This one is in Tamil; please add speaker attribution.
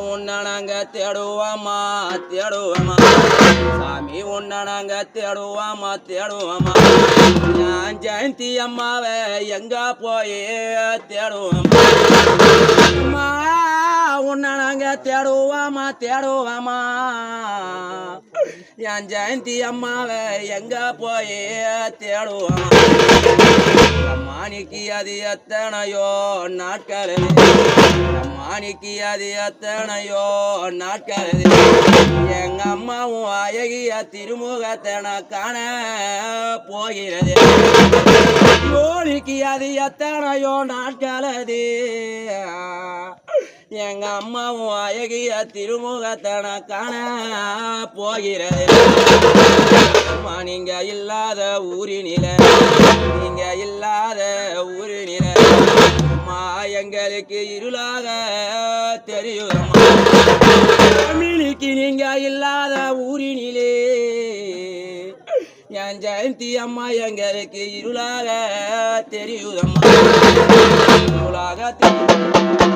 Speaker 1: உன்னை நாங்க தேடுவோமா தேடுவோமா சாமி உன்னை நாங்க தேடுவோமா தேடுவோமா நான் ஜெயந்தி அம்மாவை எங்க போய் தேடுவோமா உன்னை நாங்க தேடுவோமா தேடுவோமா என் ஜெயந்தி அம்மாவை எங்க போய் தேடுவோமா அம்மானிக்கு அது எத்தனையோ நாட்கள் அம்மானிக்கு அது எத்தனையோ நாட்கள் எங்க அம்மாவும் அழகிய திருமுகத்தை நான் காண போகிறது கோழிக்கு அது எத்தனையோ நாட்கள் அது எங்க அம்மாவும் அழகிய திருமுகத்தை நான் காண போகிறது நீங்க இல்லாத ஊரினில நீங்க இல்லாத ஊரினில எங்களுக்கு இருளாக தெரியுதம்மா மினிக்கு நீங்க இல்லாத ஊரினிலே என் ஜெயந்தி அம்மா எங்களுக்கு இருளாக தெரியுதம்மா இருளாக